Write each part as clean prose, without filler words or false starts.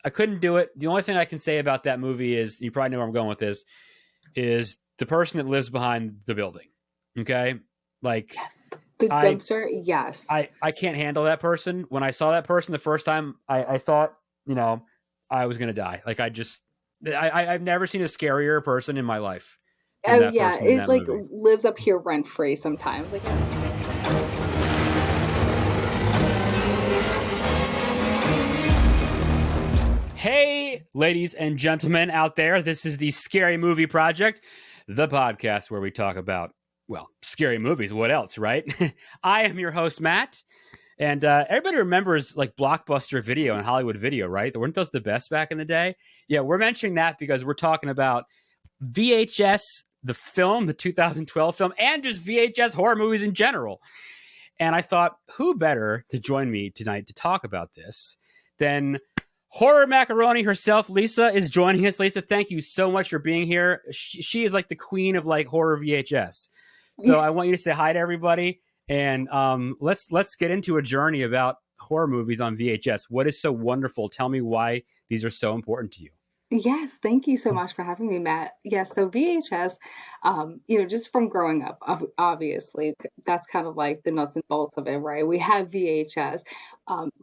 I couldn't do it. The only thing I can say about that movie is, you probably know where I'm going with this, is the person that lives behind the building. Okay? Like, Yes. The I dumpster, yes. I can't handle that person. When I saw that person the first time, I thought, I was gonna die. Like, I've never seen a scarier person in my life than Oh that yeah, person in it that like movie. lives up here rent free sometimes. Like, yeah. Hey, ladies and gentlemen out there, this is the Scary Movie Project, the podcast where we talk about, well, scary movies. What else, right? I am your host, Matt. And everybody remembers like Blockbuster Video and Hollywood Video, right? Weren't those the best back in the day? Yeah, we're mentioning that because we're talking about VHS, the film, the 2012 film, and just VHS horror movies in general. And I thought, who better to join me tonight to talk about this than Horror Macaroni herself? Lisa is joining us. Lisa, thank you so much for being here. She is like the queen of like horror VHS. So I want you to say hi to everybody, and let's get into a journey about horror movies on VHS. What is so wonderful? Tell me why these are so important to you. Yes, thank you so much for having me, Matt. Yes, so VHS, just from growing up, obviously, that's kind of like the nuts and bolts of it, right? We have VHS.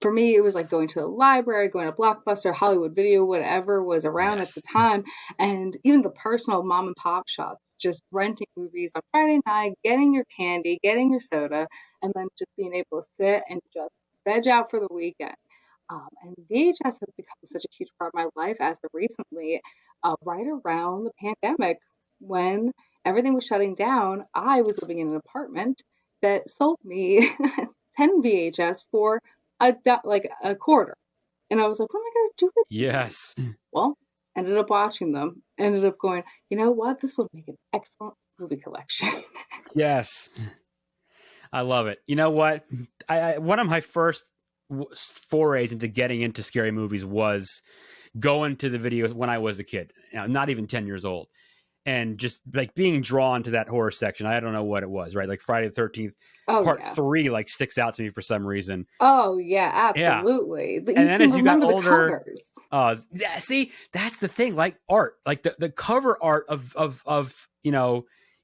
For me, it was like going to the library, going to Blockbuster, Hollywood Video, whatever was around at the Yes. time, and even the personal mom and pop shops, just renting movies on Friday night, getting your candy, getting your soda, and then just being able to sit and just veg out for the weekend. And VHS has become such a huge part of my life as of recently, right around the pandemic when everything was shutting down. I was living in an apartment that sold me 10 VHS for like a quarter. And I was like, what am I going to do with these? Yes. Well, ended up watching them, ended up going, you know what? This would make an excellent movie collection. Yes. I love it. You know what? One of my first forays into getting into scary movies was going to the video when I was a kid, not even 10 years old, and just like being drawn to that horror section. I don't know what it was, right? Like Friday the 13th, Oh, part yeah. 3, like sticks out to me for some reason. Oh, yeah, Yeah. absolutely. And You then can as you got remember the older, covers. yeah, see, that's the thing, like art, like the cover art of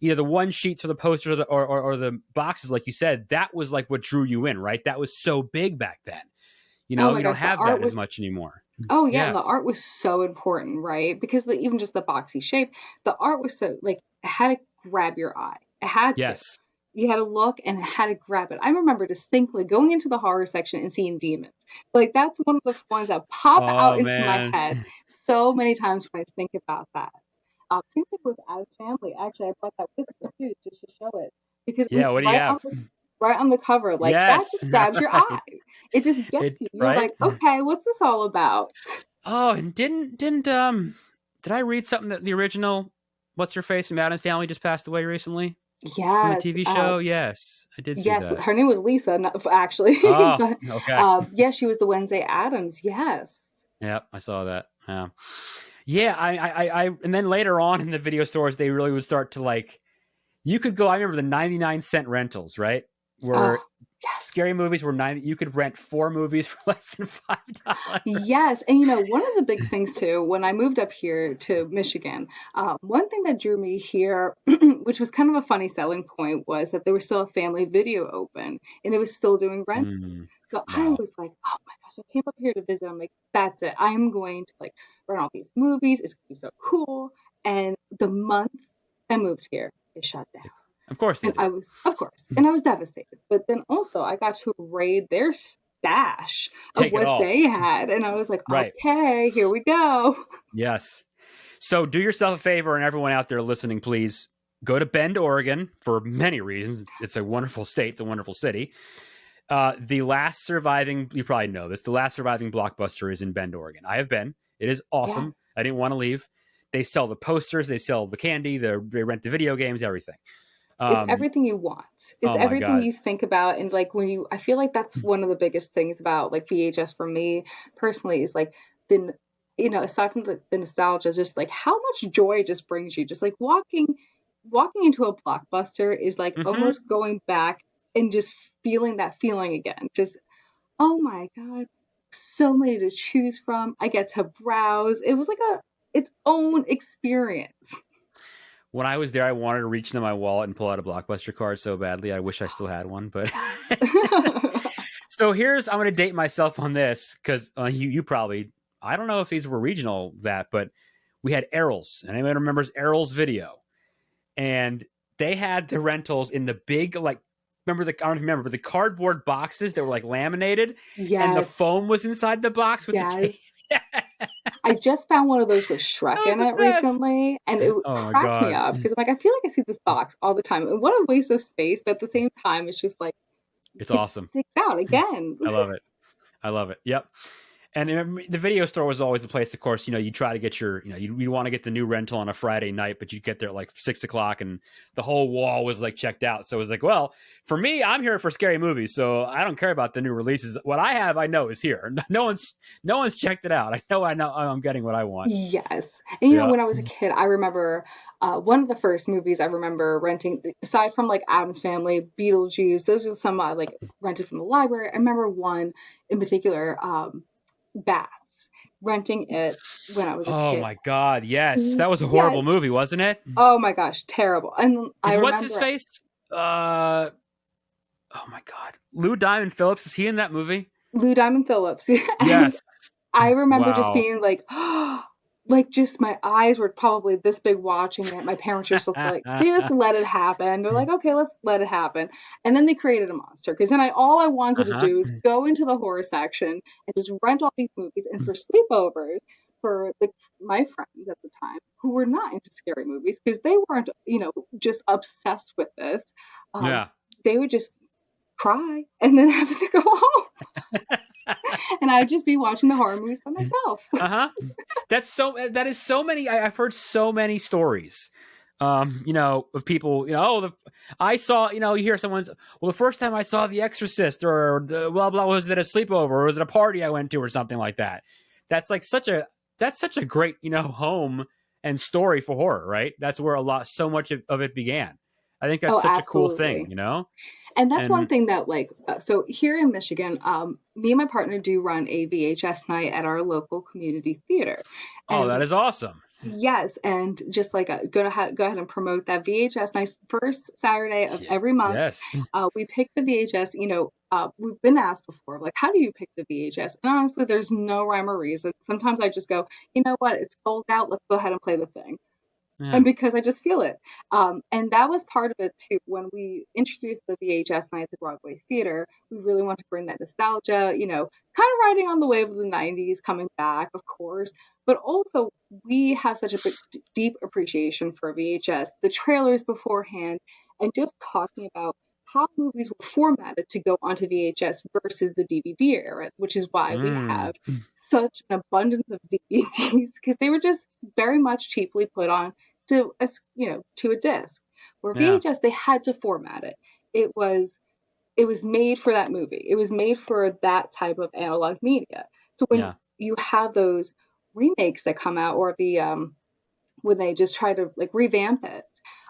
either the one sheets or the posters or the boxes, like you said, that was like what drew you in, right? That was so big back then. Oh my You don't gosh, the have art that as was much anymore. oh yeah, and the Yes. art was so important, right? Because even just the boxy shape, the art was so like it had to grab your eye. It had to. Yes. You had to look and it had to grab it. I remember distinctly going into the horror section and seeing demons. Like that's one of the ones that pop out Oh into my man. head so many times when I think about that. Same thing with Adam's Family. Actually, I brought that with me too, just to show it because Yeah, what do you have? right on the cover, like that Yes. just grabs your eye. Right. It just gets It you. You're right? like, okay, what's this all about? Oh, and didn't did I read something that the original What's Her Face from Adam's Family just passed away recently from the Yes, TV show? Yes, I did see yes. that. Her name was Lisa, actually, Oh, but okay. yeah, she was the Wednesday Adams. Yes. Yep, I saw that. Yeah. Yeah, and then later on in the video stores, they really would start to like, you could go, I remember the 99-cent rentals, right? Where Oh, yes. scary movies were 90, you could rent 4 movies for less than Yes, $5. and one of the big things too, when I moved up here to Michigan, one thing that drew me here, which was kind of a funny selling point, was that there was still a family video open and it was still doing rentals. Mm, So I wow. was like, oh my gosh, I came up here to visit. I'm like, that's it. I'm going to like rent all these movies. It's gonna be so cool. And the month I moved here, it shut down. Of course they And did. of course, and I was devastated. But then also, I got to raid their stash of Take it what all. they had, and I was like, Right. okay, here we go. Yes. So do yourself a favor, and everyone out there listening, please go to Bend, Oregon, for many reasons. It's a wonderful state. It's a wonderful city. The last surviving, you probably know this, the last surviving Blockbuster is in Bend, Oregon. I have been. It is Yes, awesome. I didn't want to leave. They sell the posters, they sell the candy, they rent the video games, everything. it's Um, everything you want. It's oh my everything God. you think about, and like I feel like that's one of the biggest things about like VHS for me personally is like the, aside from the nostalgia, just like how much joy it just brings you. Just like walking into a Blockbuster is like Mm-hmm. almost going back and just feeling that feeling again. Just oh my God, so many to choose from. I get to browse. It was like its own experience. When I was there, I wanted to reach into my wallet and pull out a Blockbuster card so badly. I wish I still had one, but so I'm going to date myself on this because you probably, I don't know if these were regional but we had Errol's, and anyone remembers Errol's Video, and they had the rentals in the big, like, I don't remember, but the cardboard boxes that were like laminated, and the Yes. foam was inside the box with the tape. I just found one of those with Shrek in it recently, and it Oh my cracked me God. up because I'm like, I feel like I see this box all the time. And what a waste of space, but at the same time, it's just like, It's it awesome. sticks out again. I love it. I love it. Yep. And the video store was always the place, of course, you try to get you want to get the new rental on a Friday night, but you get there at like 6:00 and the whole wall was like checked out. So it was like, well, for me, I'm here for scary movies, so I don't care about the new releases. What I have, I know is here. No one's checked it out. I know I'm getting what I want. Yes. And when I was a kid, I remember one of the first movies I remember renting, aside from like Addams Family, Beetlejuice, those are some I like rented from the library. I remember one in particular, Bats, renting it when I was a Oh kid. my God, yes, that was a horrible Yes. movie, wasn't it? Oh my gosh, terrible. And I What's his remember face? Oh my God, Lou Diamond Phillips, is he in that movie? Lou Diamond Phillips. And Yes. I remember just Wow. being like, like just my eyes were probably this big watching it. My parents just like, just let it happen. They're like, okay, let's let it happen. And then they created a monster. Because then all I wanted to Uh-huh. do is go into the horror section and just rent all these movies. And for sleepovers, for like my friends at the time who were not into scary movies because they weren't, just obsessed with this, Yeah. they would just cry and then have to go home. And I'd just be watching the horror movies by myself. Uh-huh. That is so many. I've heard so many stories, of people, I saw, you hear someone's, well, the first time I saw The Exorcist or the blah, blah, was it a sleepover or was it a party I went to or something like that? That's like that's such a great, home and story for horror, right? That's where so much of it began. I think that's Oh, such a cool thing, absolutely. And that's one and thing that so here in Michigan, me and my partner do run a VHS night at our local community theater. oh, that And is awesome. yes, and just like go ahead and promote that VHS night first Saturday of every month. Yes. We pick the VHS, we've been asked before, like, how do you pick the VHS? And honestly, there's no rhyme or reason. Sometimes I just go, you know what, it's sold out, let's go ahead and play the thing. Yeah. And because I just feel it. And that was part of it too. When we introduced the VHS night at the Broadway Theater, we really want to bring that nostalgia, kind of riding on the wave of the 90s, coming back, of course. But also, we have such a deep appreciation for VHS, the trailers beforehand, and just talking about how movies were formatted to go onto VHS versus the DVD era, which is why we have such an abundance of DVDs because they were just very much cheaply put on to a disc. Where Yeah. VHS, they had to format it. It was made for that movie. It was made for that type of analog media. So when Yeah. you have those remakes that come out, or when they just try to like revamp it,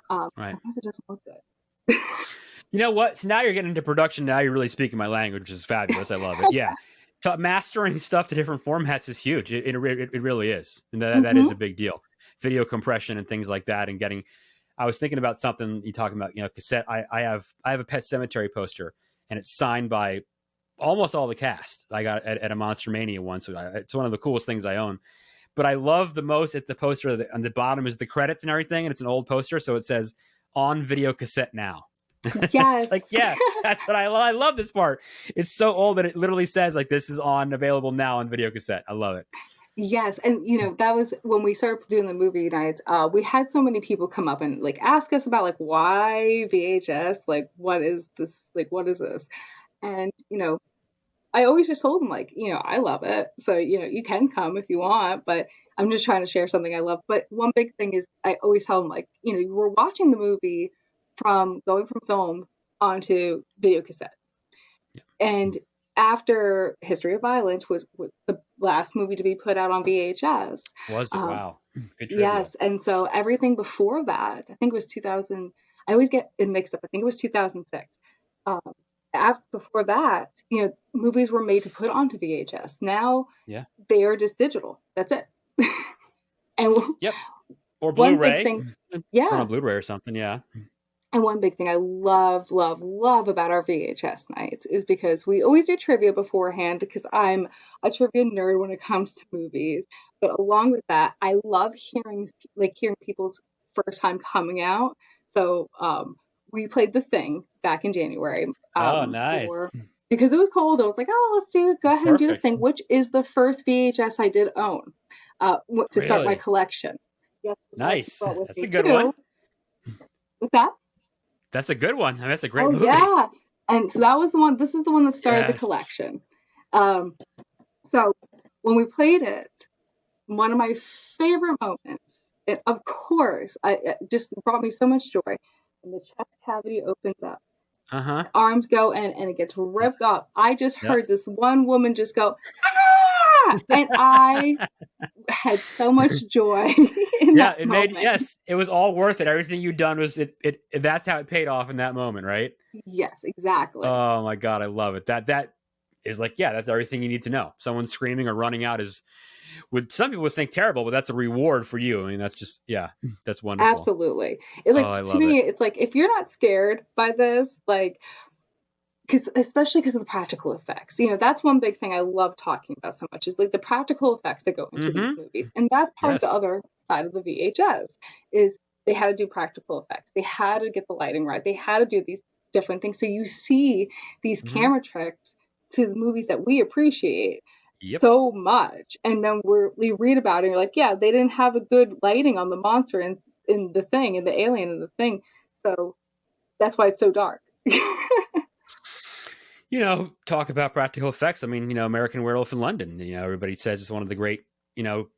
Right. sometimes it doesn't look good. You know what? So now you're getting into production. Now you're really speaking my language, which is fabulous. I love it. Yeah. Mastering stuff to different formats is huge. It really is. And that is a big deal. Video compression and things like that. And I was thinking about something you talking about, cassette. I have a Pet Cemetery poster and it's signed by almost all the cast. I got at a Monster Mania once. So it's one of the coolest things I own. But I love the most at the poster on the bottom is the credits and everything. And it's an old poster. So it says on video cassette now. It's like, Yes. yeah, that's what I love. I love this part. It's so old that it literally says like this is available now on video cassette. I love it. Yes, and that was when we started doing the movie nights. We had so many people come up and like ask us about like why VHS, like what is this, like what is this, and I always just told them like I love it, so you can come if you want, but I'm just trying to share something I love. But one big thing is I always tell them like you were watching the movie from going from film onto video cassette. And after History of Violence was the last movie to be put out on VHS. Was it? Wow. Good trivia. Yes, and so everything before that, I think it was 2000. I always get it mixed up. I think it was 2006. Um, before that, movies were made to put onto VHS. Now Yeah. they are just digital. That's it. And Yep. Or one big Blu-ray. thing, Or on yeah. Blu-ray or something. Yeah. And one big thing I love, love, love about our VHS nights is because we always do trivia beforehand because I'm a trivia nerd when it comes to movies. But along with that, I love hearing people's first time coming out. So we played The Thing back in January Oh, for nice. because it was cold. I was like, oh, let's do it. Go It's ahead and do The perfect. Thing, which is the first VHS I did own to start my Really? collection. Yes, I Nice. brought with That's me a good one. too. With that. That's a good one. I mean, that's a great Oh movie. yeah. And so that was the one. This is the one that started the Yes. collection. Um, so when we played it, one of my favorite moments, and of course, it just brought me so much joy. When the chest cavity opens up, Uh-huh. the arms go in, and it gets Yeah. ripped up. I just Yeah. heard this one woman just go, ah! And I had so much joy in Yeah, that it made moment. yes, it was all worth it. Everything you'd done was it that's how it paid off in that moment, right? Yes, exactly. Oh my god, I love it. That is like, yeah, that's everything you need to know. Someone screaming or running out is would some people would think terrible, but that's a reward for you. I mean, that's just yeah, that's wonderful. Absolutely. Oh, I To love it. me, it's like if you're not scared by this, like because especially because of the practical effects, that's one big thing I love talking about so much is like the practical effects that go into these Mm-hmm. movies, and that's part of the Yes. other side of the VHS is they had to do practical effects, they had to get the lighting right, they had to do these different things. So you see these Mm-hmm. camera tricks to the movies that we appreciate Yep. so much, and then we read about it, and you're like, yeah, they didn't have a good lighting on the monster in the thing, and the alien in the thing, so that's why it's so dark. Talk about practical effects. I mean, American Werewolf in London. Everybody says it's one of the great,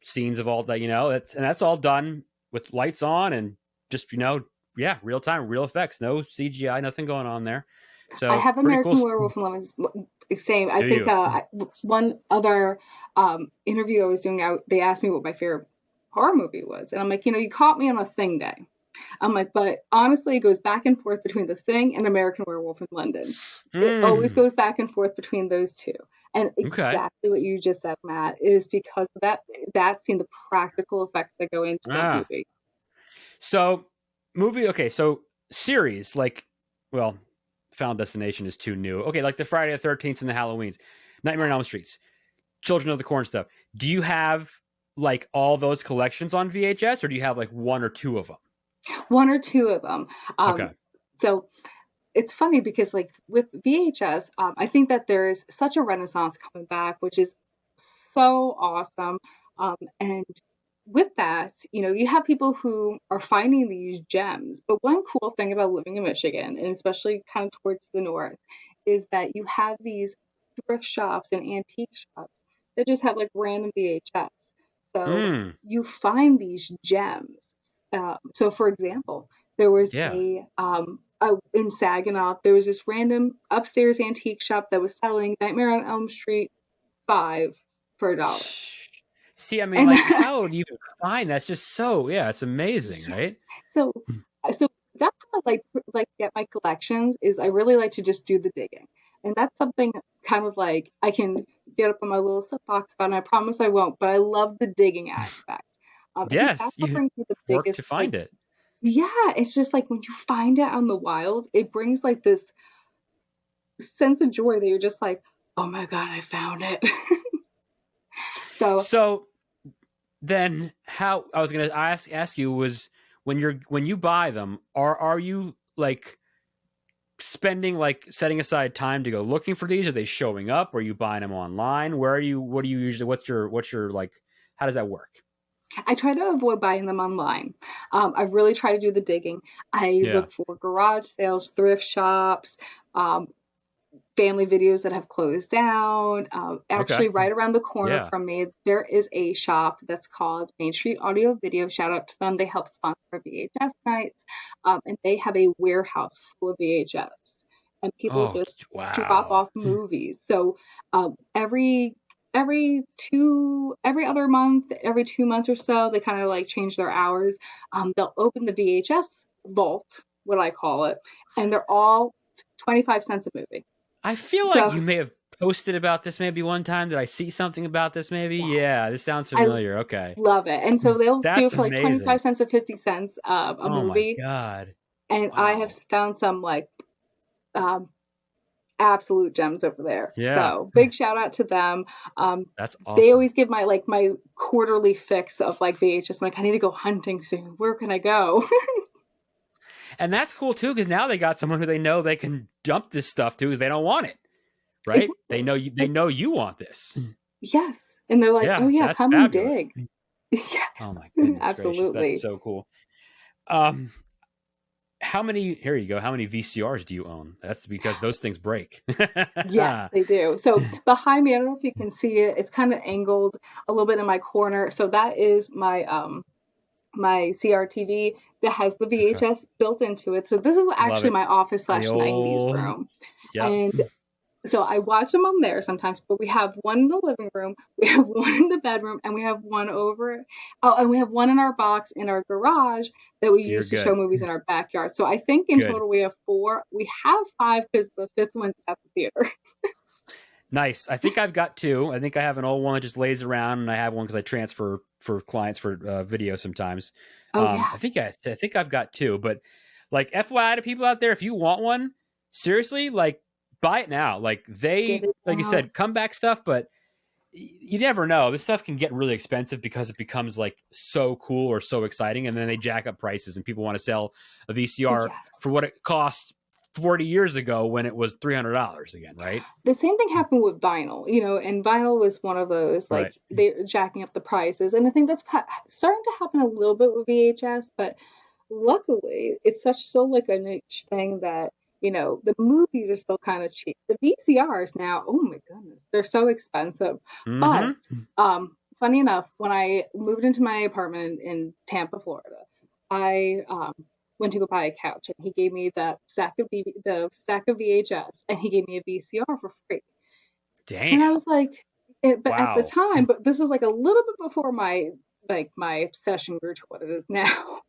scenes of all that. That's all done with lights on and just, yeah, real time, real effects, no CGI, nothing going on there. I So have pretty cool. American Werewolf in London. Same. I Do think you? one other interview I was doing, they asked me what my favorite horror movie was, and I'm like, you caught me on a Thing day. I'm like, but honestly, it goes back and forth between The Thing and American Werewolf in London. It always Mm, goes back and forth between those two. And okay. exactly what you just said, Matt, is because of that scene, the practical effects that go into that Ah, movie. so movie. Okay, so series like, well, Final Destination is too new. Okay, like the Friday the 13th and the Halloweens, Nightmare on Elm Streets, Children of the Corn stuff. Do you have like all those collections on VHS, or do you have like one or two of them? One or two of them. Okay. So it's funny because like with VHS, I think that there's such a renaissance coming back, which is so awesome. And with that, you have people who are finding these gems. But one cool thing about living in Michigan, and especially kind of towards the north, is that you have these thrift shops and antique shops that just have like random VHS. So Mm, you find these gems. So, for example, there was yeah. in Saginaw, there was this random upstairs antique shop that was selling Nightmare on Elm Street 5 for $1. See, I mean, And like, how would you even find that's just so, yeah, it's amazing, yes, right? so so that's how I like get my collections is I really like to just do the digging. And that's something kind of like I can get up on my little soapbox about, and I promise I won't, but I love the digging aspect. I think Yes, that's what you brings me the work to biggest like find it. yeah, it's just like when you find it out in the wild, it brings like this sense of joy that you're just like, oh my God, I found it. So So then how I was gonna ask you was when you buy them, are you like spending like setting aside time to go looking for these? Are they showing up? Are you buying them online? Where are you what do you usually what's your like how does that work? I try to avoid buying them online. I really try to do the digging. I Yeah. look for garage sales, thrift shops, um, family videos that have closed down. Okay. Actually, right around the corner Yeah. from me, there is a shop that's called Main Street Audio Video. Shout out to them. They help sponsor VHS nights, and they have a warehouse full of VHS, and people Oh, just drop wow. off movies. So every other month, every 2 months or so, they kind of like change their hours. They'll open the VHS vault, what I call it, and they're all 25 cents a movie. I feel like So you may have posted about this maybe one time. Did I see something about this maybe? yeah, Yeah, this sounds I familiar. Okay. love it. And so they'll do it That's for like amazing. 25 cents or 50 cents a Oh my movie. God. And I have Wow. found some like um, absolute gems over there. Yeah, So big shout out to them. Um, that's they awesome. always give my quarterly fix of like VHS. I'm like, I need to go hunting soon. Where can I go? And that's cool too, because now they got someone who they know they can dump this stuff to because they don't want it, right? They Exactly. know you. They Like, know you want this. yes. And they're like, oh Yeah, yeah, that's come and fabulous. dig. Oh my Yes, goodness gracious, that's absolutely. so cool. Um, how many? Here you go. How many VCRs do you own? That's because those things break. Yes, they do. So behind me, I don't know if you can see it. It's kind of angled a little bit in my corner. So that is my CRTV that has the Okay, VHS built into it. So this is love actually it. my office The slash 90s old. room. Yep. And so I watch them on there sometimes, but we have one in the living room, we have one in the bedroom, and we have one over. Oh, and we have one in our box in our garage that we So you're use to show good. movies in our backyard. So I think in Good. total we have four. We have five because the fifth one's at the theater. Nice. I think I've got two. I think I have an old one that just lays around, and I have one because I transfer for clients for video sometimes. Oh yeah, I think I've got two. But like FYI to people out there, if you want one, seriously, like buy it now. Like get they, it like you now. said, comeback stuff, but you never know. This stuff can get really expensive because it becomes like so cool or so exciting, and then they jack up prices, and people want to sell a VCR Yes. for what it cost 40 years ago when it was $300 again, right? The same thing happened with vinyl, and vinyl was one of those like Right. they're jacking up the prices, and I think that's starting to happen a little bit with VHS, but luckily it's such still like a niche thing that the movies are still kind of cheap. The VCRs now, oh my goodness, they're so expensive. But Mm-hmm. funny enough, when I moved into my apartment in Tampa, Florida, I went to go buy a couch, and he gave me the stack of VHS, and he gave me a VCR for free. Damn. And I was like, but at the Wow. time, but this is like a little bit before my obsession grew to what it is now.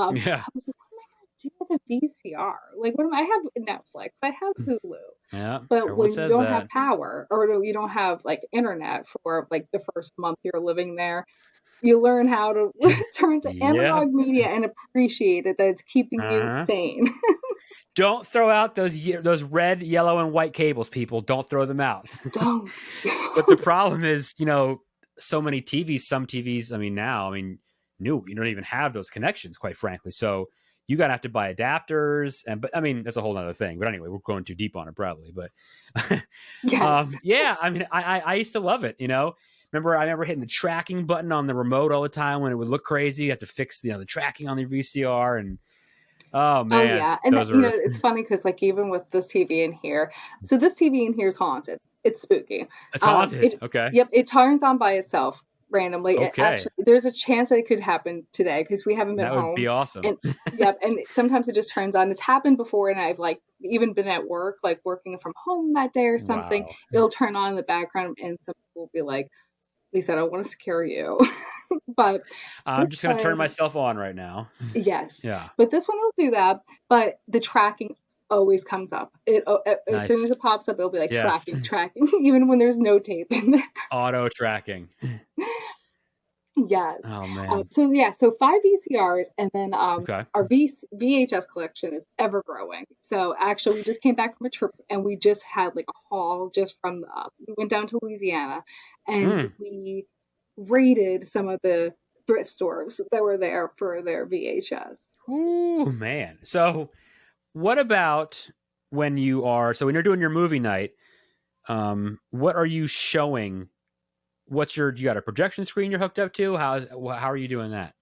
Yeah. I was like, what am I gonna do with a VCR? Like, what am I have Netflix, I have Hulu, Yeah. but Everyone when you says don't have that. power or you don't have like internet for like the first month you're living there, you learn how to turn to Yeah. analog media and appreciate it that it's keeping you Uh-huh. sane. Don't throw out those red, yellow, and white cables, people. Don't throw them out. Don't. But the problem is, so many TVs, some TVs, I mean, now, I mean, new, you don't even have those connections, quite frankly. So you gotta have to buy adapters, but I mean, that's a whole other thing. But anyway, we're going too deep on it, probably. But Yes. yeah, I mean, I used to love it. I remember hitting the tracking button on the remote all the time when it would look crazy. You have to fix the tracking on the VCR, and oh Oh man, yeah, and those were it's funny because like even with this TV in here, so this TV in here is haunted. It's spooky. it's haunted. It Okay, Yep, it turns on by itself randomly. It okay, actually, there's a chance that it could happen today because we haven't been that would be home, awesome. and yep, and sometimes it just turns on. It's happened before, and I've like even been at work, like working from home that day or something. Wow. It'll turn on in the background, and some people will be like, "Lisa, I don't want to scare you," but I'm this just gonna turn one. myself on right now. Yes, Yeah, but this one will do that. But the tracking always comes up. As soon nice. as it pops up, it'll be like Yes, tracking, tracking, even when there's no tape in there. auto tracking. Yes. Oh man. So yeah, so five VCRs, and then Okay. our VHS collection is ever growing. So actually, we just came back from a trip, and we just had like a haul just from. We went down to Louisiana, and Mm. we raided some of the thrift stores that were there for their VHS. Ooh man. So what about when you're doing your movie night? What are you showing? You got a projection screen you're hooked up to? How are you doing that?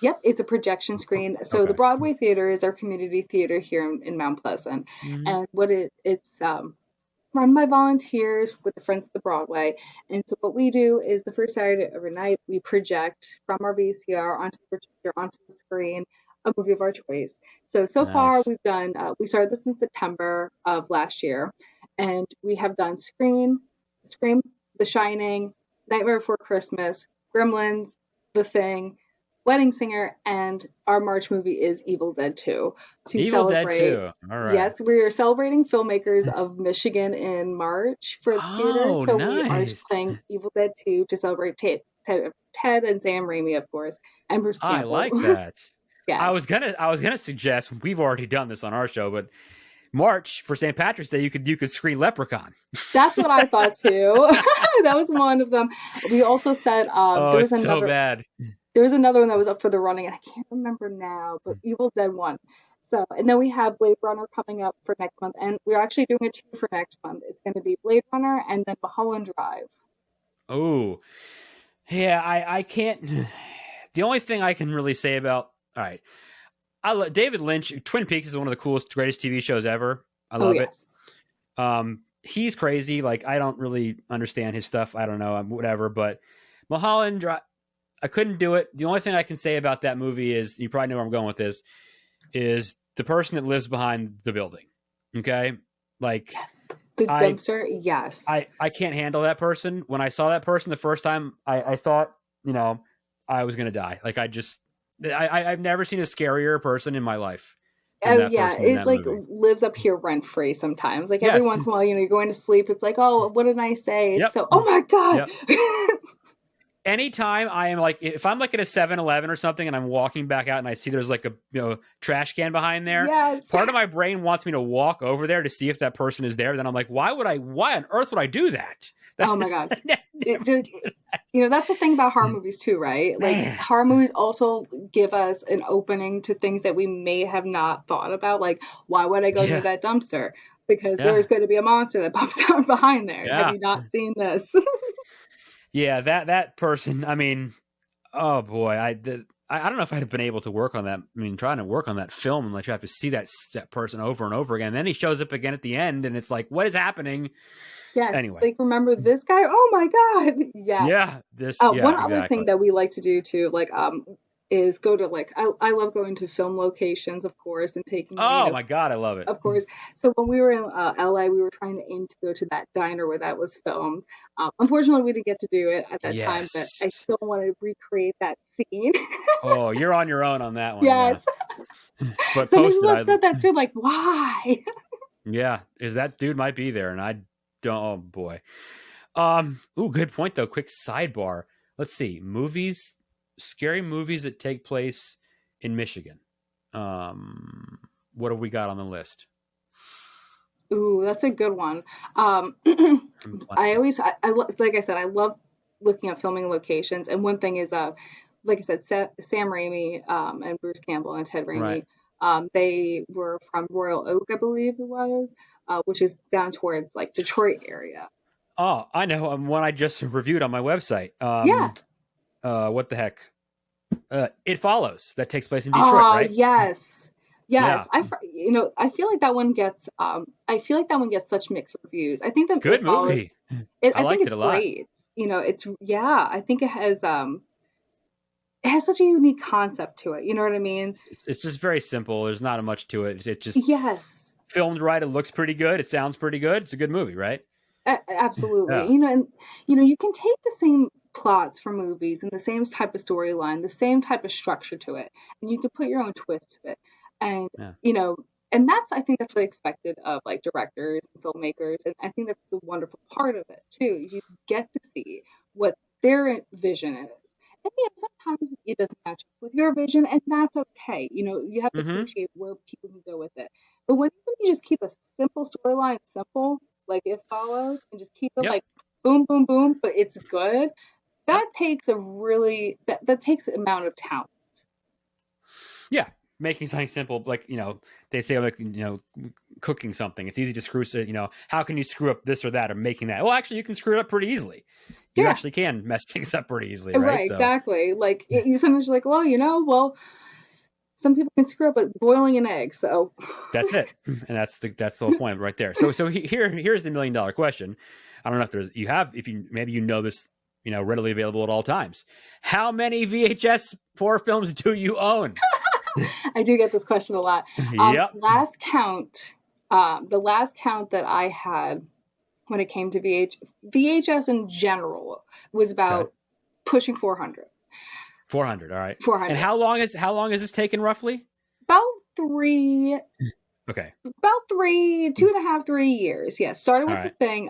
Yep, it's a projection screen. So the Okay. Broadway Theater is our community theater here in Mount Pleasant, Mm-hmm. and it's run by volunteers with the Friends of the Broadway. And so what we do is the first Saturday of every night we project from our VCR onto the projector onto the screen a movie of our choice. So far Nice. we've done we started this in September of last year, and we have done Scream, The Shining, Nightmare Before Christmas, Gremlins, The Thing. Wedding Singer, and our March movie is Evil Dead 2 to Evil Dead celebrate. 2. All right. Yes, we are celebrating filmmakers of Michigan in March for the theater. Oh, So we are nice. playing Evil Dead 2 to celebrate Ted and Sam Raimi, of course, and Bruce I Campbell. like that. Yes. I was gonna suggest, we've already done this on our show, but March for St. Patrick's Day, you could screen Leprechaun. That's what I thought too. That was one of them. We also said Oh, it's so bad. there was another one that was up for the running, and I can't remember now, but Evil Dead 1. So, and then we have Blade Runner coming up for next month, and we're actually doing a 2 for next month. It's going to be Blade Runner and then Mulholland Drive. Oh, yeah. I can't. The only thing I can really say about, all right, David Lynch. Twin Peaks is one of the coolest, greatest TV shows ever. I Oh, love it. yes. He's crazy. Like, I don't really understand his stuff. I don't know, whatever. But Mulholland Drive, I couldn't do it. The only thing I can say about that movie is, you probably know where I'm going with this, is the person that lives behind the building. Okay, like, Yes. The I dumpster, yes. I can't handle that person. When I saw that person the first time, I thought, I was gonna die. Like, I've never seen a scarier person in my life than Oh that yeah, person in it that like movie. lives up here rent free sometimes. Like every Yes. once in a while, you're going to sleep. It's like, oh, what a nice day. It's Yep. so, oh my god. Yep. Anytime I am, like, if I'm like at a 7-Eleven or something and I'm walking back out and I see there's like a trash can behind there, Yes. part of my brain wants me to walk over there to see if that person is there. Then I'm like, why on earth would I do that? Oh my god. It just, that's the thing about horror movies too, right? Like Man. horror movies also give us an opening to things that we may have not thought about. Like, why would I go near Yeah. that dumpster? Because Yeah. there's going to be a monster that pops out behind there. Have Yeah. you not seen this? Yeah. That person. I mean, oh boy, I don't know if I'd have been able to work on that. I mean, trying to work on that film and, like, you have to see that person over and over again. And then he shows up again at the end, and it's like, what is happening? Yes. Anyway. Like, remember this guy? Oh my god. Yes. Yeah. Yeah. One other thing Exactly. that we like to do too, like, is go to, like, I love going to film locations, of course, and taking, Oh my god, I love it. of course. So when we were in LA, we were trying to aim to go to that diner where that was filmed. Unfortunately, we didn't get to do it at that time, but I Yes. still want to recreate that scene. Oh, you're on your own on that one. Yeah. Yes. But So many posted, people have said that too, like, why? yeah, is that dude might be there, and I don't. Oh boy. Ooh, good point though. Quick sidebar. Let's see. Scary movies that take place in Michigan. What have we got on the list? Ooh, that's a good one. I'm I blanking. always, like I said, I love looking at filming locations. And one thing is, like I said, Sam Raimi, and Bruce Campbell and Ted Right. Raimi, they were from Royal Oak, I believe it was, which is down towards like Detroit area. Oh, I know. One I just reviewed on my website. Yeah. What the heck? It Follows. That takes place in Detroit, Oh, right? yes. Yeah. Yes. I feel like that one gets, such mixed reviews. I think that Good It Follows, movie. I I think liked it it's a lot. great. Yeah, I think it has such a unique concept to it. You know what I mean? It's just very simple. There's not much to it. It's just Yes, filmed right. It looks pretty good. It sounds pretty good. It's a good movie, right? absolutely. Yeah. And you can take the same plots for movies and the same type of storyline, the same type of structure to it, and you can put your own twist to it. And Yeah. and that's I think that's what expected of like directors and filmmakers, and I think that's the wonderful part of it too. You get to see what their vision is. And sometimes it doesn't match up with your vision, and that's okay. You have to Mm-hmm. appreciate where people can go with it. But when you just keep a simple storyline simple, like It Follows, and just keep it Yep. like boom, boom, boom, but it's good, Yep. that takes an amount of talent. Yeah. Making something simple, like, they say, like, cooking something. It's easy to screw. How can you screw up this or that, or making that? Well, actually, you can screw it up pretty easily. You Yeah, actually can mess things up pretty easily, right? right, So exactly. Like you sometimes you're like, well, some people can screw up at boiling an egg, so that's it, and that's the whole point right there. So here's the $1 million question. I don't know if maybe this, readily available at all times. How many VHS horror films do you own? I do get this question a lot. Yep. The last count that I had when it came to VHS in general was Okay. about pushing 400. 400. All right. And 400. how long is this taken roughly? About three, Okay. about three, 2.5, 3 years. Yeah. Started All with the right. thing.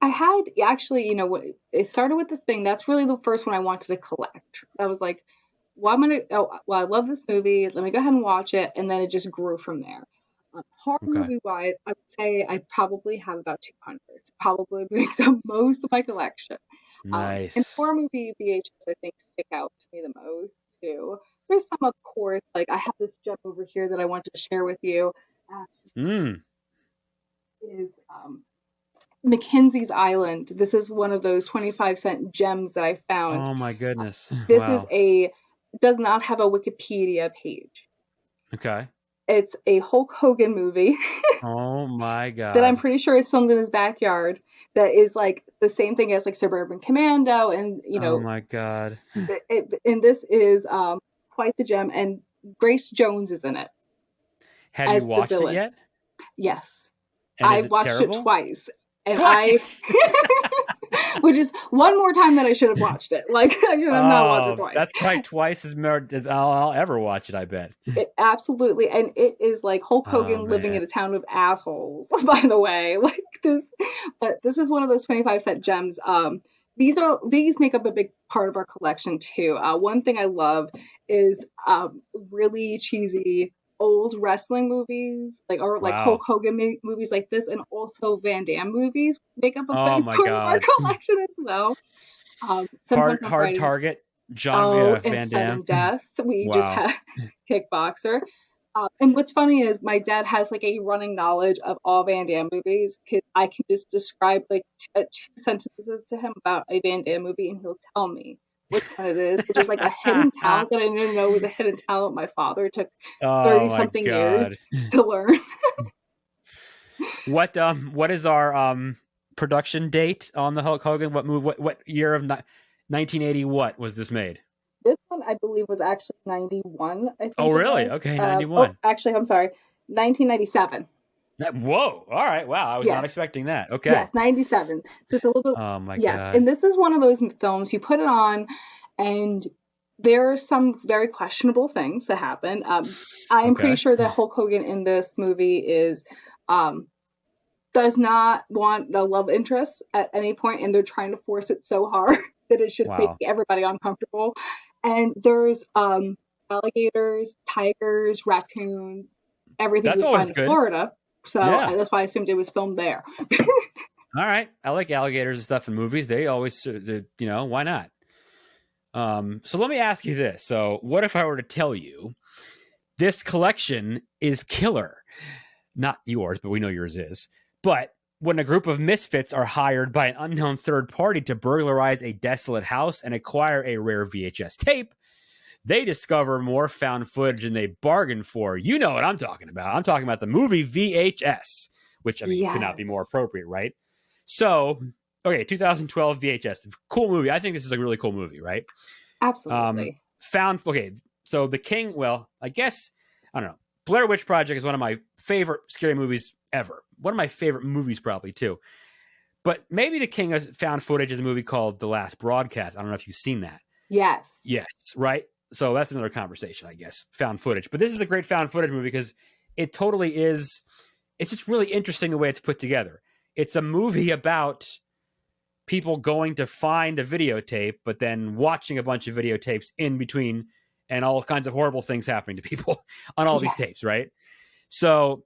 I had actually, what it started with the thing. That's really the first one I wanted to collect. I was like, well, I love this movie. Let me go ahead and watch it. And then it just grew from there. Horror Okay. movie wise, I would say I probably have about 200. Probably makes up most of my collection. And Nice. horror movie VHS, I think, stick out to me the most too. There's some, of course, like I have this gem over here that I wanted to share with you. Mm. Is Mackenzie's Island. This is one of those 25-cent gems that I found. Oh my goodness. This is Wow. does not have a Wikipedia page. Okay. It's a Hulk Hogan movie Oh my that I'm God. pretty sure is filmed in his backyard. That is like the same thing as like Suburban Commando, and Oh my God. and this is quite the gem. And Grace Jones is in it Have you as the watched it villain. yet? Yes, And I is it watched it terrible? twice, and Twice. which is one more time that I should have watched it. Like I should have not watched it Oh, twice. that's probably twice as more as I'll ever watch it, I bet. It absolutely, and it is like Hulk Oh Hogan living man. in a town of assholes. By the way, like this, but this is one of those 25-cent gems. These make up a big part of our collection too. One thing I love is really cheesy old wrestling movies, like Hulk Wow. Hogan movies like this, and also Van Damme movies make up a Oh big my part of our God. collection as well. Sometimes I'm Hard fighting. target. John Oh, and Van Damme. sudden death. We just Wow. had Kickboxer. And what's funny is my dad has like a running knowledge of all Van Damme movies. I can just describe like two sentences to him about a Van Damme movie, and he'll tell me which one it is, which is like a hidden talent that I didn't know was a hidden talent. My father took Oh 30 my something God. years to learn. What is our production date on the Hulk Hogan? What move? What year of 1980? What was this made? This one, I believe, was actually 91, I Oh think it really? was. Okay, Oh, 91. actually, I'm sorry, 1997. Whoa! All right. Wow, I was not Yes. expecting that. Okay. Yes, 97. So it's a little bit, Oh my yes. God. And this is one of those films you put it on, and there are some very questionable things that happen. I'm pretty Okay. sure that Hulk Hogan in this movie um, does not want a love interest at any point, and they're trying to force it so hard that it's just Wow. making everybody uncomfortable. And there's alligators, tigers, raccoons, everything you That's would find always in good. Florida. So Yeah. that's why I assumed it was filmed there. All right. I like alligators and stuff in movies. They always, why not? So let me ask you this. So, what if I were to tell you this collection is killer? Not yours, but we know yours is. But when a group of misfits are hired by an unknown third party to burglarize a desolate house and acquire a rare VHS tape, they discover more found footage than they bargained for. You know what I'm talking about. I'm talking about the movie VHS, which, I mean, could not Yes, be more appropriate, right? So, okay, 2012 VHS. Cool movie. I think this is a really cool movie, right? absolutely. Okay, so The King, well, I guess, I don't know. Blair Witch Project is one of my favorite scary movies ever. One of my favorite movies, probably, too. But maybe The King of found footage is a movie called The Last Broadcast. I don't know if you've seen that. Yes. Yes, right? So that's another conversation, I guess, found footage. But this is a great found footage movie because it totally is, it's just really interesting the way it's put together. It's a movie about people going to find a videotape, but then watching a bunch of videotapes in between, and all kinds of horrible things happening to people on all these Yes. tapes, right? So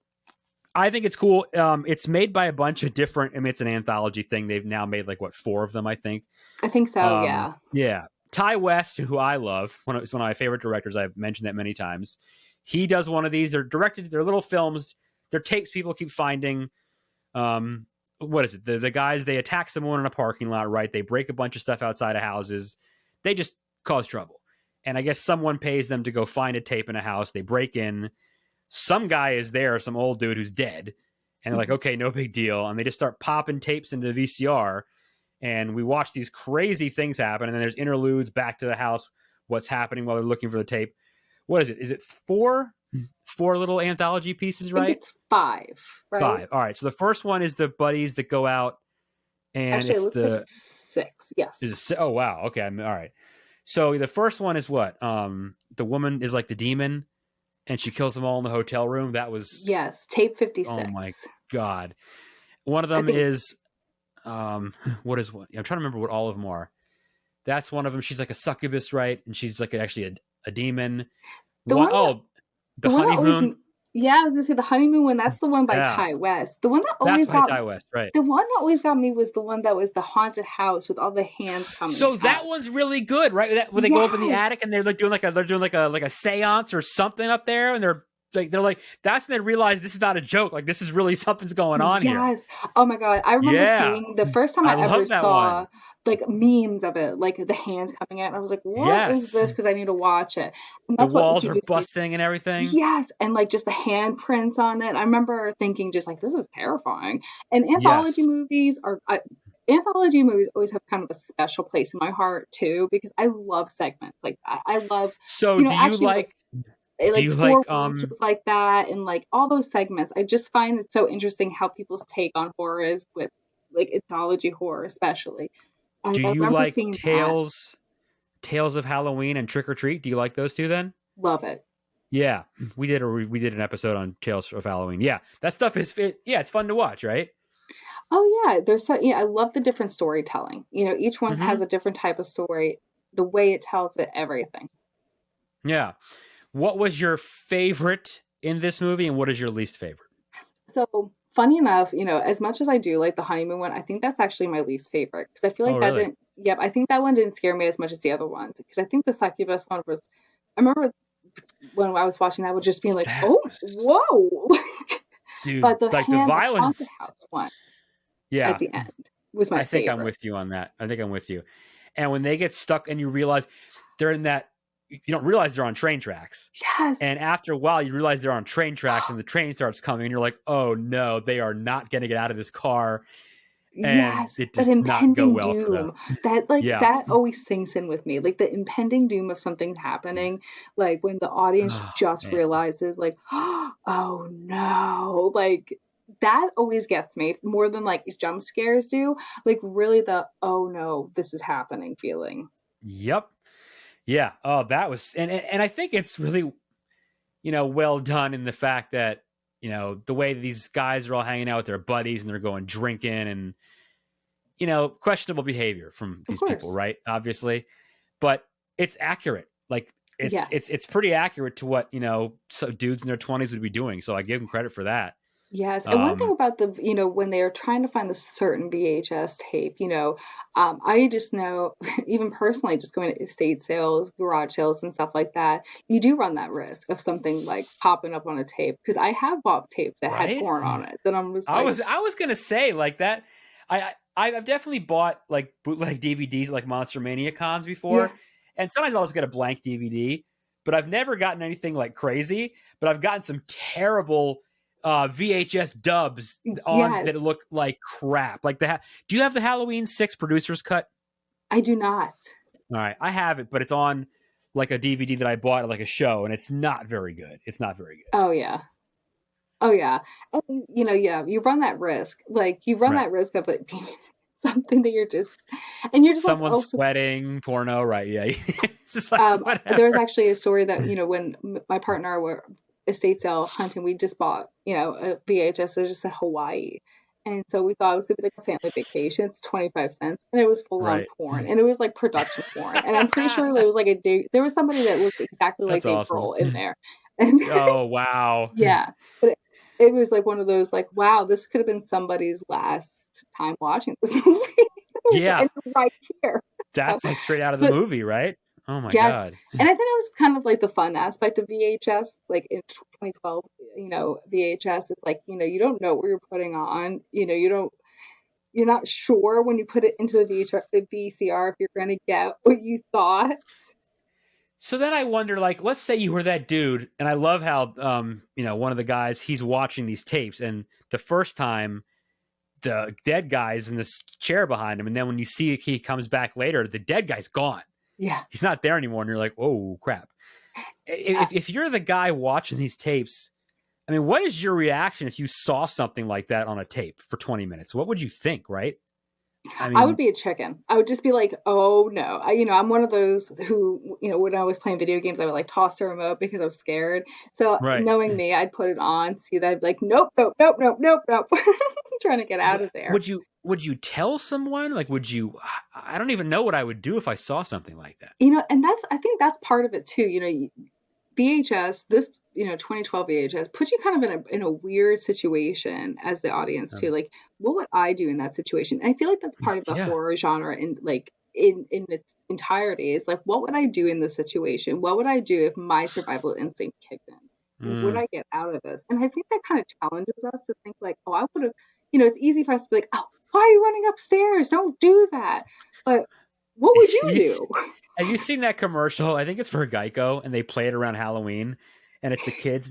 I think it's cool. It's made by a bunch of different, I mean, it's an anthology thing. They've now made like, what, 4 of them, I think. I think so, yeah. Yeah. Ty West, who I love, one of my favorite directors. I've mentioned that many times. He does one of these. They're little films. They're tapes people keep finding. What is it? The guys, they attack someone in a parking lot, right? They break a bunch of stuff outside of houses. They just cause trouble. And I guess someone pays them to go find a tape in a house. They break in. Some guy is there, some old dude who's dead. And they're like, okay, no big deal. And they just start popping tapes into the VCR. And we watch these crazy things happen. And then there's interludes back to the house, what's happening while they're looking for the tape. What is it? Is it four little anthology pieces, I think right? it's 5, right? 5. All right. So the first one is the buddies that go out, and Actually, it it's looks like the it's 6. Yes. oh wow, okay, all right. So the first one is what? The woman is like the demon, and she kills them all in the hotel room. That was, Yes, tape oh 56. my god. One of I them think is what is what? I'm trying to remember what all of them are. That's one of them. She's like a succubus, right? And she's like actually a demon. the What? one that Oh, the the one that always honeymoon. yeah, I was gonna say the honeymoon one. That's the one by Yeah, Ty West. The one that that's always by got Ty West, right? the one that always got me was the one that was the haunted house with all the hands coming So that out. one's really good, right? That, when they go up in the Yes, attic and they're like doing like a seance or something up there, and they're like that's when they realize this is not a joke. Like this is really something's going on here. yes. Oh my God. I remember Yeah, seeing the first time I I ever love that saw one. like memes of it, like the hands coming out. And I was like, what is Yes, this? Because I need to watch it. And the that's what walls are introduced me. busting and everything. Yes, and like just the handprints on it. I remember thinking just like this is terrifying. And Yes. anthology movies always have kind of a special place in my heart too because I love segments like that. I love, So you know, actually do like you four like witches like that and like all those segments. I just find it so interesting how people's take on horror is with like anthology horror, especially. do I you remember like seeing that. Tales of Halloween and Trick or Treat? Do you like those two then? Love it. Yeah, we did an episode on Tales of Halloween. Yeah, that stuff is fit. Yeah, it's fun to watch, right? Oh yeah, there's so yeah, I love the different storytelling. You know, each one has Mm-hmm. a different type of story, the way it tells it, everything. Yeah. What was your favorite in this movie, and what is your least favorite? So funny enough, you know, as much as I do like the honeymoon one, I think that's actually my least favorite because I feel Oh, like that really? didn't. Yep, I think that one didn't scare me as much as the other ones because I think the succubus one was. I remember when I was watching that, was just being like, That oh, was, whoa, dude, but like the the haunted violence. house one at Yeah, the end was my I think I'm favorite. with you on that. I think I'm with you. And when they get stuck and you realize they're in that, you don't realize they're on train tracks. Yes, And after a while, you realize they're on train tracks and the train starts coming, and you're like, oh no, they are not going to get out of this car. And yes, it that does not go impending well for them. doom. That like Yeah. that always sinks in with me. Like the impending doom of something happening, like when the audience Oh, just man. realizes like, oh no. Like that always gets me more than like jump scares do. Like really the oh no, this is happening feeling. Yep. Yeah. Oh, that was, and I think it's really, well done in the fact that, the way these guys are all hanging out with their buddies and they're going drinking and, questionable behavior from Of these people, course. right? Obviously, but it's accurate. Like it's Yes. it's pretty accurate to what, so dudes in their 20s would be doing. So I give them credit for that. Yes, and one thing Um, about when they are trying to find this certain VHS tape, I just know, even personally, just going to estate sales, garage sales, and stuff like that, you do run that risk of something like popping up on a tape. Because I have bought tapes that had right? porn on it, that I'm just I like, was I was gonna say like that. I've definitely bought like bootleg DVDs like Monster Mania cons yeah, before, and sometimes I'll just get a blank DVD. But I've never gotten anything like crazy. But I've gotten some terrible VHS dubs on yes, that look like crap. Like do you have the Halloween 6 producer's cut? I do not. All right, I have it, but it's on like a DVD that I bought at like a show, and it's not very good. It's not very good. Oh yeah, oh yeah, and yeah, you run that risk. Like you run Right. that risk of it being something that and you're just like, oh, Someone's so wedding porno, right? Yeah, it's just like There was whatever. actually a story that when my partner were estate sale hunting, we just bought a VHS that just said Hawaii, and so we thought it was gonna be like a family vacation. It's 25 cents, and it was full on Right. porn, and it was like production porn, and I'm pretty sure there was like there was somebody that looked exactly like That's Dave awesome. Grohl in there, and Oh wow. yeah, but it was like one of those like, wow, this could have been somebody's last time watching this movie. It was Yeah, and right here. So, that's like straight out of the but movie, right? Oh my yes, god. and I think that was kind of like the fun aspect of VHS. Like in 2012, VHS is like, you don't know what you're putting on. You're not sure when you put it into the VCR if you're going to get what you thought. So then I wonder, like, let's say you were that dude, and I love how, one of the guys he's watching these tapes, and the first time the dead guy's in this chair behind him, and then when you see he comes back later, the dead guy's gone. Yeah. He's not there anymore, and you're like, oh crap. Uh, If you're the guy watching these tapes, I mean, what is your reaction if you saw something like that on a tape for 20 minutes? What would you think, right? I I would mean, be a chicken. I would just be like, oh no. I'm one of those who, when I was playing video games, I would like toss the remote because I was scared. So right. knowing me, I'd put it on, see that, I'd be like, nope, nope, nope, nope, nope, nope. Trying to get out of there. Would you tell someone? Like, would you? I don't even know what I would do if I saw something like that. And I think that's part of it too. VHS, this 2012 VHS puts you kind of in a weird situation as the audience too. Um, Like, what would I do in that situation? And I feel like that's part of the yeah. horror genre, and like in its entirety. It's like, what would I do in this situation? What would I do if my survival instinct kicked in? Would Mm. I get out of this? And I think that kind of challenges us to think like, oh, I would have. It's easy for us to be like, oh, why are you running upstairs? Don't do that. But what would you You do? Have you seen that commercial? I think it's for Geico, and they play it around Halloween, and it's the kids.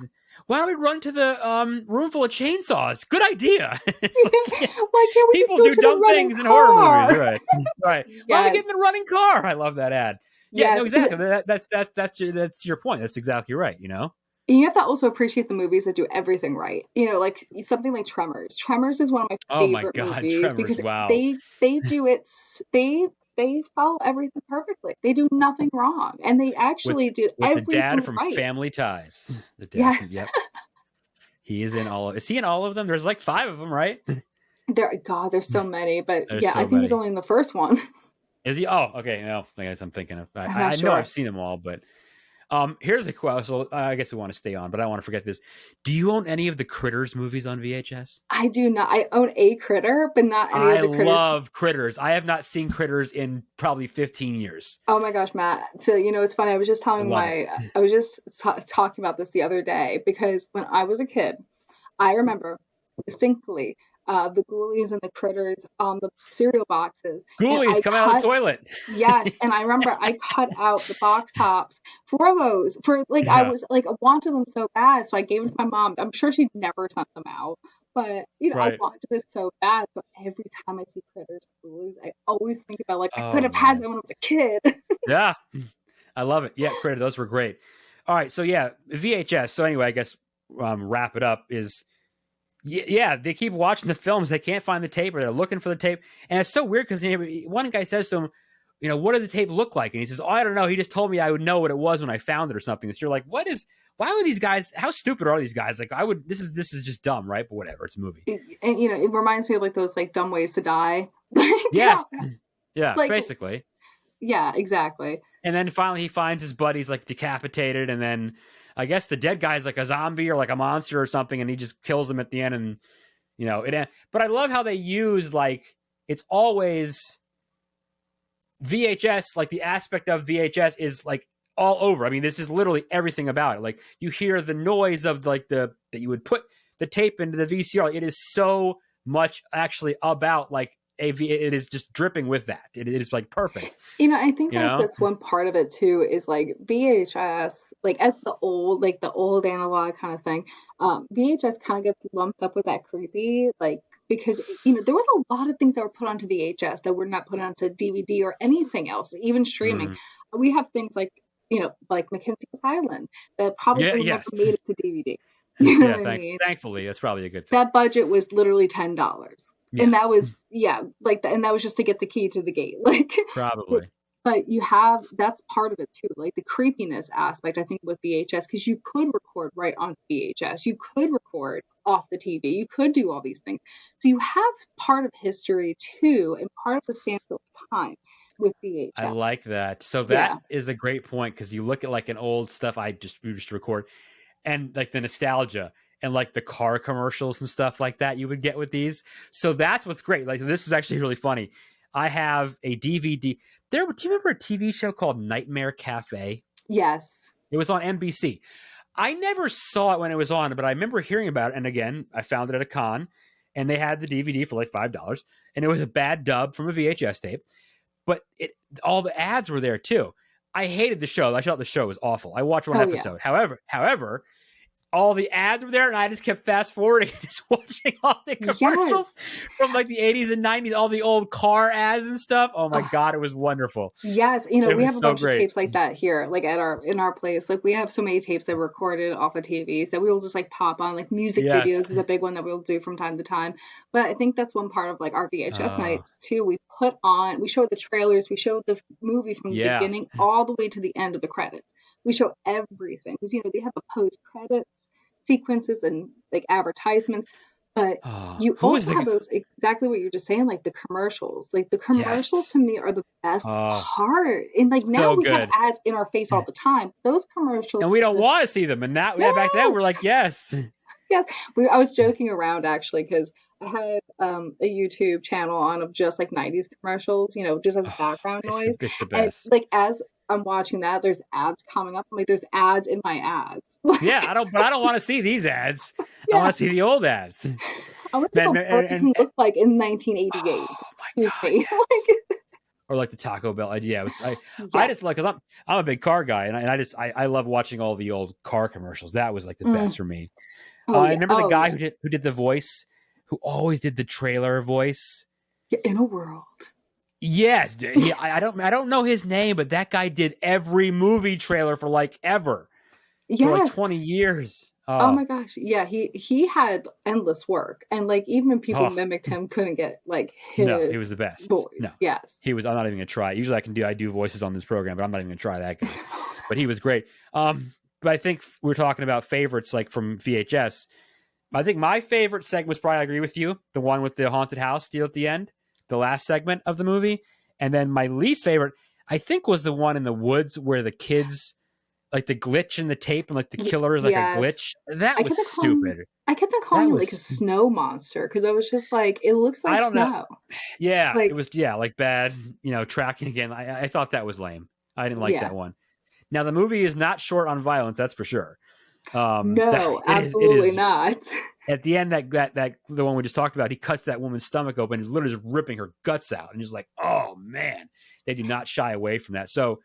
Why don't we run to the room full of chainsaws? Good idea. It's like, yeah, Why can't we just people go do to the dumb running things in horror movies, car? right? Right. Why don't we Yes, get in the running car? I love that ad. Yeah, no, yes, because exactly. That's your point. That's exactly right. You know. you have to also appreciate the movies that do everything right. Like something like Tremors. Tremors is one of my Oh my favorite God, movies Tremors! because Wow. they do it they follow everything perfectly. They do nothing wrong, and they With actually did with the dad everything from right. Family Ties. The dad from Yes, Yep. He is in all of. Is he in all of them? There's like 5 of them, right? there's so many, but There's yeah, I so think he's many. only in the first one. Is he? Oh, okay. No, I guess I'm thinking of. I'm not I know I've sure. seen them all, but here's a question. So I guess we want to stay on, but I want to forget this. Do you own any of the Critters movies on VHS? I do not. I own a critter, but not any of I the critters. love Critters. I have not seen Critters in probably 15 years. Oh my gosh, Matt. So, it's funny. I love it. I was just talking about this the other day because when I was a kid, I remember distinctly the ghoulies and the critters on the cereal boxes. And Ghoulies I come out of the cut, toilet. yes. And I remember I cut out the box tops for those, for like, I Yeah, was like, I wanted them so bad. So I gave them to my mom. I'm sure she'd never sent them out. But, I right. wanted it so bad. So every time I see critters or ghoulies, I always think about like, I could Oh have had man. them when I was a kid. Yeah, I love it. Yeah, Critter. Those were great. All right, so yeah, VHS. So anyway, I guess wrap it up is yeah, they keep watching the films. They can't find the tape, or they're looking for the tape, and it's so weird because one guy says to him, what did the tape look like? And he says, oh, I don't know. He just told me I would know what it was when I found it or something. So you're like, what is? Why would these guys? How stupid are these guys? Like, I would. This is just dumb, right? But whatever. It's a movie. And it reminds me of like those like dumb ways to die. Like, Yes. Yeah. like Basically. yeah, exactly. And then finally he finds his buddies like decapitated, and then I guess the dead guy's like a zombie or like a monster or something, and he just kills him at the end, and it. But I love how they use like it's always VHS, like the aspect of VHS is like all over. I mean, this is literally everything about it. Like you hear the noise of like that you would put the tape into the VCR. It is so much actually about like it is just dripping with that. It is like perfect. I think You that know? that's one part of it too, is like VHS, like as the old analog kind of thing. VHS kind of gets lumped up with that creepy, like because there was a lot of things that were put onto VHS that were not put onto DVD or anything else, even streaming. Mm. We have things like like Mackenzie's Island that probably Yeah. would have never Yes. made it to DVD. You know Yeah. what I mean? Thankfully, that's probably a good thing. That budget was literally $10. Yeah. And that was, yeah, like and that was just to get the key to the gate. Like but, Probably. but you have that's part of it too, like the creepiness aspect, I think, with VHS, because you could record right on VHS. You could record off the TV. You could do all these things. So you have part of history too, and part of the standstill of time with I VHS. like that. So that Yeah. is a great point because you look at like an old stuff we used to record, and like the nostalgia and like the car commercials and stuff like that you would get with these. So that's what's great. Like this is actually really funny. I have a DVD. Do you remember a TV show called Nightmare Cafe? Yes. It was on NBC. I never saw it when it was on, but I remember hearing about it. And again, I found it at a con, and they had the DVD for like $5, and it was a bad dub from a VHS tape. But all the ads were there too. I hated the show. I thought the show was awful. I watched one Oh yeah. episode. However, all the ads were there, and I just kept fast forwarding, just watching all the commercials Yes. from like the 80s and 90s, all the old car ads and stuff. Oh my Oh, God, it was wonderful. yes, It we was have a so bunch of great. tapes like that here, like at our in our place. Like we have so many tapes that were recorded off of TVs that we will just like pop on. Like music Yes. videos is a big one that we'll do from time to time. But I think that's one part of like our VHS Uh, nights too. We show the trailers, we show the movie from the yeah. beginning all the way to the end of the credits. We show everything because they have a post credits sequences and like advertisements, but you Who was also the have guy? those exactly what you're just saying, like the commercials. Like the commercials Yes. to me are the best Oh, part. And like now so we have good. ads in our face all the time. Those commercials And we don't are just want to see them. And that, yeah, back then no. we're like, yes. Yes. I was joking around actually because I had a YouTube channel on of just like 90s commercials, just as Oh, background noise. it's the And best. like as I'm watching that, there's ads coming up. I'm like, there's ads in my ads. Yeah, I don't want to see these ads. I Yeah. want to see the old ads. I want to see Man, how Burger King and looked like in oh 1988. my Excuse God, me. yes. Or like the Taco Bell idea. I Yes. just like, cause I'm a big car guy, and I love watching all the old car commercials. That was like the Mm. best for me. Oh I yeah. remember the Oh guy yeah. who did the voice, who always did the trailer voice. Yeah, in a world. Yes, I don't know his name, but that guy did every movie trailer for like ever, for like Yes. 20 years. Oh Oh, my gosh. Yeah, he had endless work. And like even when people oh mimicked him, couldn't get like no, he was the his best. No, voice. Yes. he was. I'm not even gonna try. Usually I do voices on this program, but I'm not even gonna try that guy. But he was great. But I think we're talking about favorites like from VHS. I think my favorite segment was probably, I agree with you, the one with the haunted house deal at the end, the last segment of the movie. And then my least favorite, I think, was the one in the woods where the kids, like the glitch in the tape and like the killer is like a Yes. glitch. That I was kept on calling stupid. I kept on calling That it like a was, snow monster because I was just like, it looks I like don't know. snow. Yeah, it Like, was, yeah, like bad, tracking again. I thought that was lame. I didn't like yeah. that one. Now, the movie is not short on violence, that's for sure. That No, it absolutely is not. at the end, that the one we just talked about, he cuts that woman's stomach open. He's literally just ripping her guts out, and he's like, "Oh man!" They do not shy away from that. So,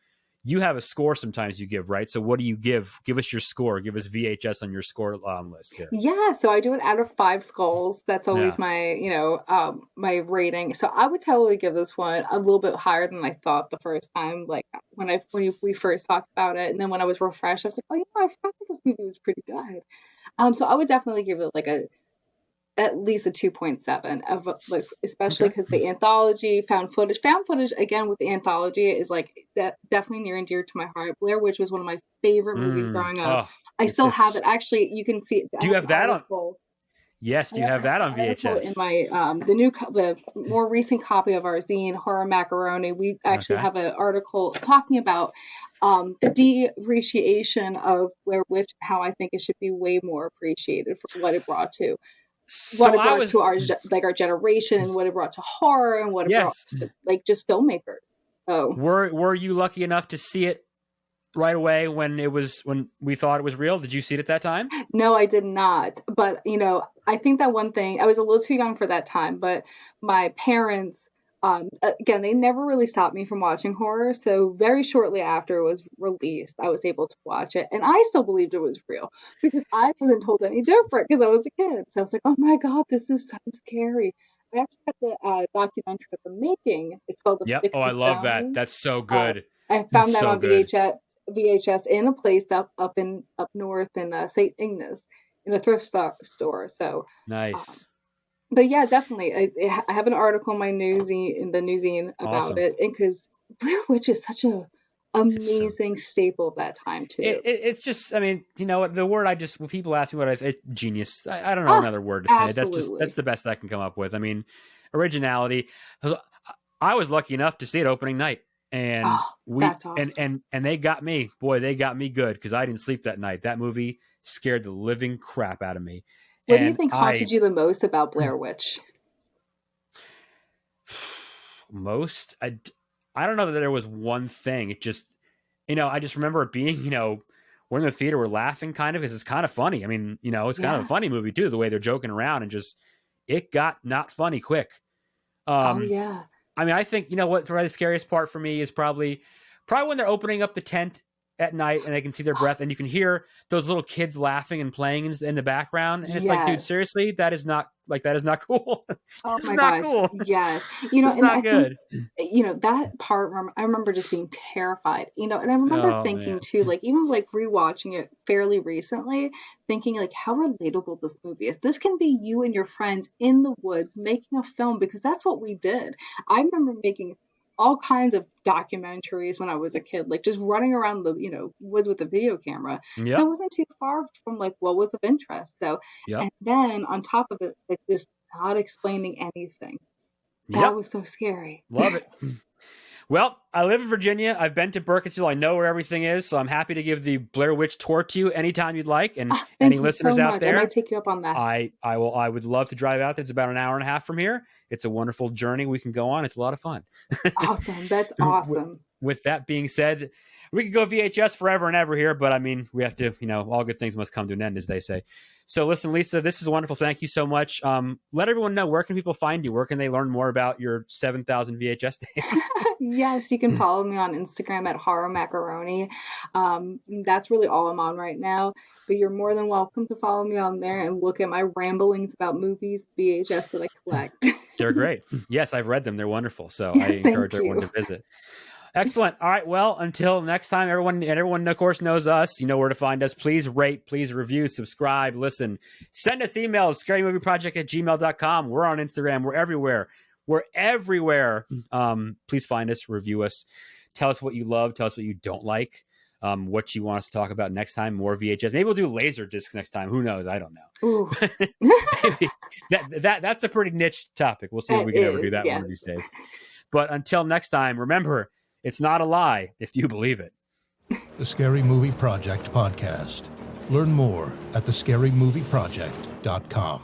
you have a score sometimes you give, right? So, what do you give? Give us your score. Give us VHS on your score list here. Yeah, so I do it out of 5 skulls. That's always Yeah. my, my rating. So I would totally give this one a little bit higher than I thought the first time. Like we first talked about it, and then when I was refreshed, I was like, oh, I forgot that this movie was pretty good. So I would definitely give it like a at least a 2.7 of like especially Okay. because the anthology found footage again with the anthology is like that definitely near and dear to my heart. Blair Witch was one of my favorite movies growing up. Oh, I still have it's. it actually. You can see I Do you have an have that on? article. Yes. I Do you have have that an on article in VHS? my the more recent copy of our zine Horror Macaroni. We actually Okay. have an article talking about the depreciation of Blair Witch, how I think it should be way more appreciated for what So it I brought to was. our generation and what it brought to horror and what it brought Yes. to like just filmmakers. So Were you lucky enough to see it right away when we thought it was real? Did you see it at that time? no, I did not. But I think that one thing I was a little too young for that time, but my parents again, they never really stopped me from watching horror. So very shortly after it was released, I was able to watch it, and I still believed it was real because I wasn't told any different because I was a kid. So I was like, "Oh my god, this is so scary." I actually have the documentary of the making. It's called "The Yep. Sticks Oh, I and love that. Stones." That's so Uh, good. I That's found that so on good. VHS in a place up north in St. Ignace in a store. So, um, Nice. but yeah, definitely. I have an article in my newsy in the newsine about Awesome. it, and because Blair Witch is such a It's so amazing staple of that time too. it's just, I mean, you know what, the word, I just, when people ask me what genius, I don't know Ah, another word to say. That's absolutely. the best I can come up with. I mean, originality. I was lucky enough to see it opening night, and Oh, that's awesome. they got me. Boy, they got me good because I didn't sleep that night. That movie scared the living crap out of me. What do you And think haunted you the most about Blair Witch? most I don't know that there was one thing. It just, I just remember it being, we're in the theater, we're laughing kind of because it's kind of funny. I mean, it's kind of a Yeah. funny movie too, the way they're joking around, and just it got not funny quick. Oh Um, yeah. I mean, I think, what probably the scariest part for me is probably when they're opening up the tent at night and they can see their breath, and you can hear those little kids laughing and playing in the background. And it's like, dude, Yes. seriously, that is not cool. Oh This is my not gosh. cool. Yes. It's And not I think, good. that part, I remember just being terrified, and I remember Oh man. thinking too, like, even like rewatching it fairly recently, thinking like how relatable this movie is. This can be you and your friends in the woods making a film, because that's what we did. I remember making all kinds of documentaries when I was a kid, like just running around the, woods with a video camera. So it Yep. wasn't too far from like what was of interest. So, Yep. and then on top of it, like just not explaining anything. That Yep. was so scary. Love it. Well, I live in Virginia. I've been to Burkittsville. I know where everything is, so I'm happy to give the Blair Witch tour to you anytime you'd like. And Ah, any thank you so listeners out much. I might there, take you up on that. I would love to drive out there. It's about an hour and a half from here. It's a wonderful journey we can go on. It's a lot of fun. Awesome. That's awesome. With that being said, we could go VHS forever and ever here, but I mean, we have to, all good things must come to an end, as they say. So listen, Lisa, this is wonderful. Thank you so much. Let everyone know, where can people find you? Where can they learn more about your 7,000 VHS tapes? Yes, you can follow me on Instagram at Horror Macaroni. That's really all I'm on right now. But you're more than welcome to follow me on there and look at my ramblings about movies, VHS that I collect. They're great. Yes, I've read them. They're wonderful. So I encourage Thank everyone you. to visit. Excellent. All right. Well, until next time, everyone, of course, knows us. You know where to find us. Please rate, please review, subscribe, listen. Send us emails, scarymovieproject@gmail.com. We're on Instagram. We're everywhere. We're everywhere. Please find us, review us. Tell us what you love. Tell us what you don't like. What you want us to talk about next time. More VHS. Maybe we'll do laser discs next time. Who knows? I don't know. Ooh. Maybe that's a pretty niche topic. We'll see if It we can ever do is, that one of these yes. days. But until next time, remember, it's not a lie if you believe it. The Scary Movie Project podcast. Learn more at thescarymovieproject.com.